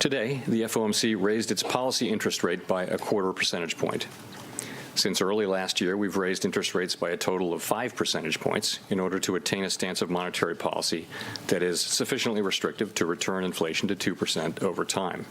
Today, the FOMC raised its policy interest rate by a quarter percentage point. Since early last year, we've raised interest rates by a total of 5 percentage points in order to attain a stance of monetary policy that is sufficiently restrictive to return inflation to 2% over time.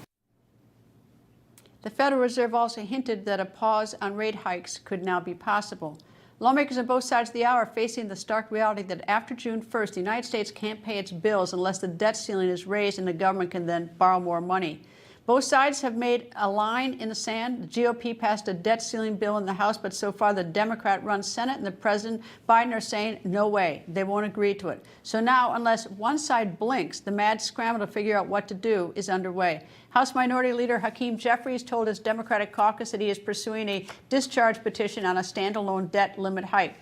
The Federal Reserve also hinted that a pause on rate hikes could now be possible. Lawmakers on both sides of the aisle are facing the stark reality that after June 1st, the United States can't pay its bills unless the debt ceiling is raised and the government can then borrow more money. Both sides have made a line in the sand. The GOP passed a debt ceiling bill in the House, but so far the Democrat-run Senate and the President Biden are saying no way. They won't agree to it. So now, unless one side blinks, the mad scramble to figure out what to do is underway. House Minority Leader Hakeem Jeffries told his Democratic caucus that he is pursuing a discharge petition on a standalone debt limit hike.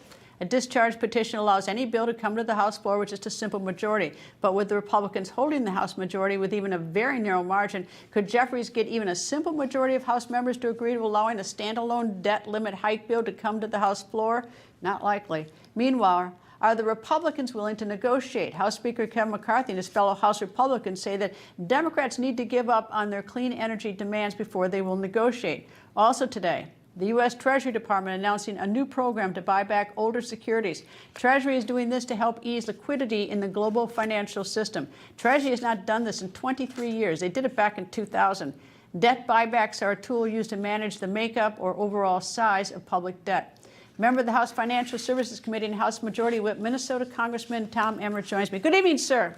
A discharge petition allows any bill to come to the House floor with just a simple majority. But with the Republicans holding the House majority with even a very narrow margin, could Jeffries get even a simple majority of House members to agree to allowing a standalone debt limit hike bill to come to the House floor? Not likely. Meanwhile, are the Republicans willing to negotiate? House Speaker Kevin McCarthy and his fellow House Republicans say that Democrats need to give up on their clean energy demands before they will negotiate. Also today, the U.S. Treasury Department announcing a new program to buy back older securities. Treasury is doing this to help ease liquidity in the global financial system. Treasury has not done this in 23 years. They did it back in 2000. Debt buybacks are a tool used to manage the makeup or overall size of public debt. Member of the House Financial Services Committee and House Majority Whip, Minnesota Congressman Tom Emmer joins me. Good evening, sir.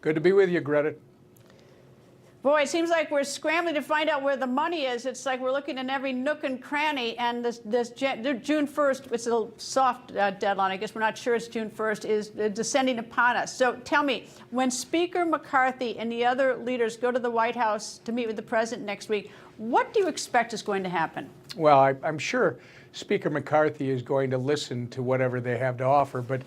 Good to be with you, Greta. Boy, it seems like we're scrambling to find out where the money is. It's like we're looking in every nook and cranny, and this June 1st, it's a soft deadline, I guess we're not sure it's June 1st, is descending upon us. So tell me, when Speaker McCarthy and the other leaders go to the White House to meet with the president next week, what do you expect is going to happen? Well, I'm sure Speaker McCarthy is going to listen to whatever they have to offer, but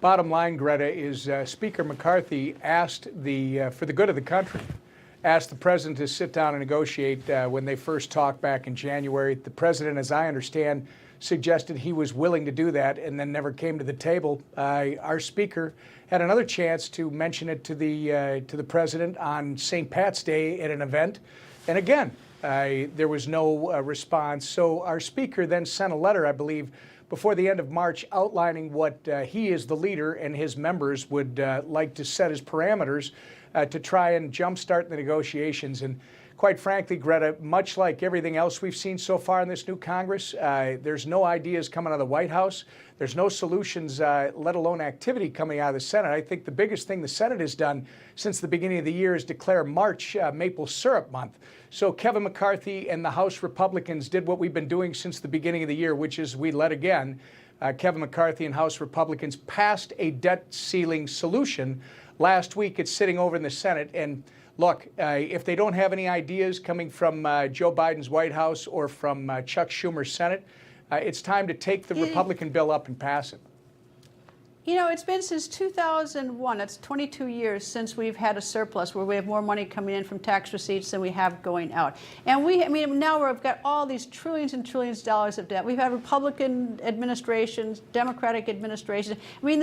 bottom line, Greta, is Speaker McCarthy asked for the good of the country, asked the president to sit down and negotiate when they first talked back in January. The president, as I understand, suggested he was willing to do that and then never came to the table. Our speaker had another chance to mention it to the president on St. Pat's Day at an event, and again, there was no response. So our speaker then sent a letter, I believe, before the end of March outlining what he as the leader and his members would like to set as parameters to try and jumpstart the negotiations. And quite frankly, Greta, much like everything else we've seen so far in this new Congress, there's no ideas coming out of the White House. There's no solutions, let alone activity coming out of the Senate. I think the biggest thing the Senate has done since the beginning of the year is declare March maple syrup month. So Kevin McCarthy and the House Republicans did what we've been doing since the beginning of the year, which is we let again Kevin McCarthy and House Republicans passed a debt ceiling solution. Last week, it's sitting over in the Senate. And look, if they don't have any ideas coming from Joe Biden's White House or from Chuck Schumer's Senate, it's time to take the Republican bill up and pass it. You know, it's been since 2001. That's 22 years since we've had a surplus where we have more money coming in from tax receipts than we have going out. And now we've got all these trillions and trillions of dollars of debt. We've had Republican administrations, Democratic administrations. I mean,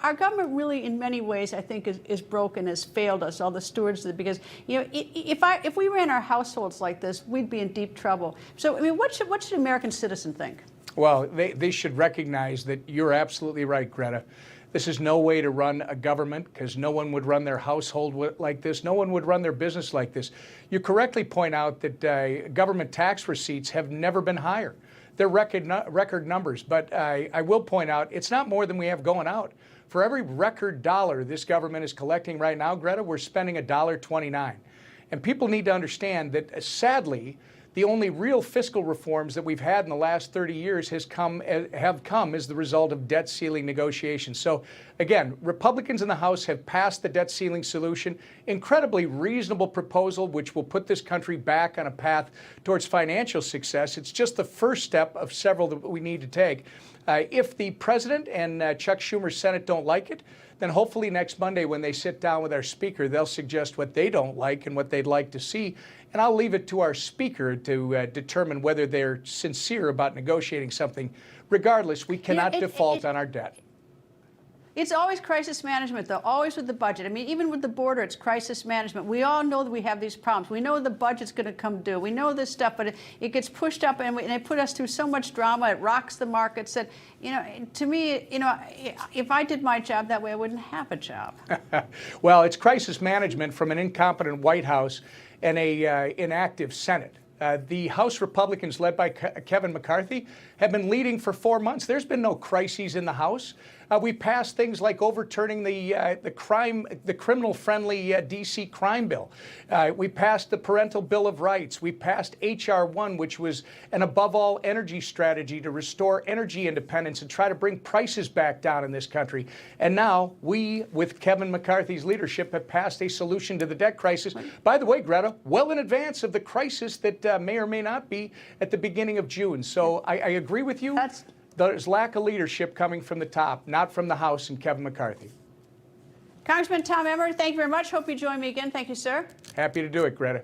our government really, in many ways, I think, is broken, has failed us, all the stewards, because, you know, if we ran our households like this, we'd be in deep trouble. So, I mean, what should an American citizen think? Well, they should recognize that you're absolutely right, Greta. This is no way to run a government, because no one would run their household like this. No one would run their business like this. You correctly point out that government tax receipts have never been higher. They're record numbers. But I will point out it's not more than we have going out. For every record dollar this government is collecting right now, Greta, we're spending $1.29. And people need to understand that, sadly, the only real fiscal reforms that we've had in the last 30 years have come as the result of debt ceiling negotiations. So again, Republicans in the House have passed the debt ceiling solution, incredibly reasonable proposal, which will put this country back on a path towards financial success. It's just the first step of several that we need to take. If the president and Chuck Schumer's Senate don't like it, then hopefully next Monday when they sit down with our speaker, they'll suggest what they don't like and what they'd like to see. And I'll leave it to our speaker to determine whether they're sincere about negotiating something. Regardless, we cannot default on our debt. It's always crisis management, though, always with the budget. I mean, even with the border, it's crisis management. We all know that we have these problems. We know the budget's going to come due. We know this stuff, but it gets pushed up, and it put us through so much drama. It rocks the markets. That, to me, if I did my job that way, I wouldn't have a job. Well, it's crisis management from an incompetent White House and a inactive Senate. The House Republicans, led by Kevin McCarthy, have been leading for 4 months. There's been no crises in the House. We passed things like overturning the criminal-friendly D.C. crime bill. We passed the Parental Bill of Rights. We passed H.R. 1, which was an above-all energy strategy to restore energy independence and try to bring prices back down in this country. And now we, with Kevin McCarthy's leadership, have passed a solution to the debt crisis. By the way, Greta, well in advance of the crisis that may or may not be at the beginning of June. So I agree with you. There's lack of leadership coming from the top, not from the House and Kevin McCarthy. Congressman Tom Emmer, thank you very much. Hope you join me again. Thank you, sir. Happy to do it, Greta.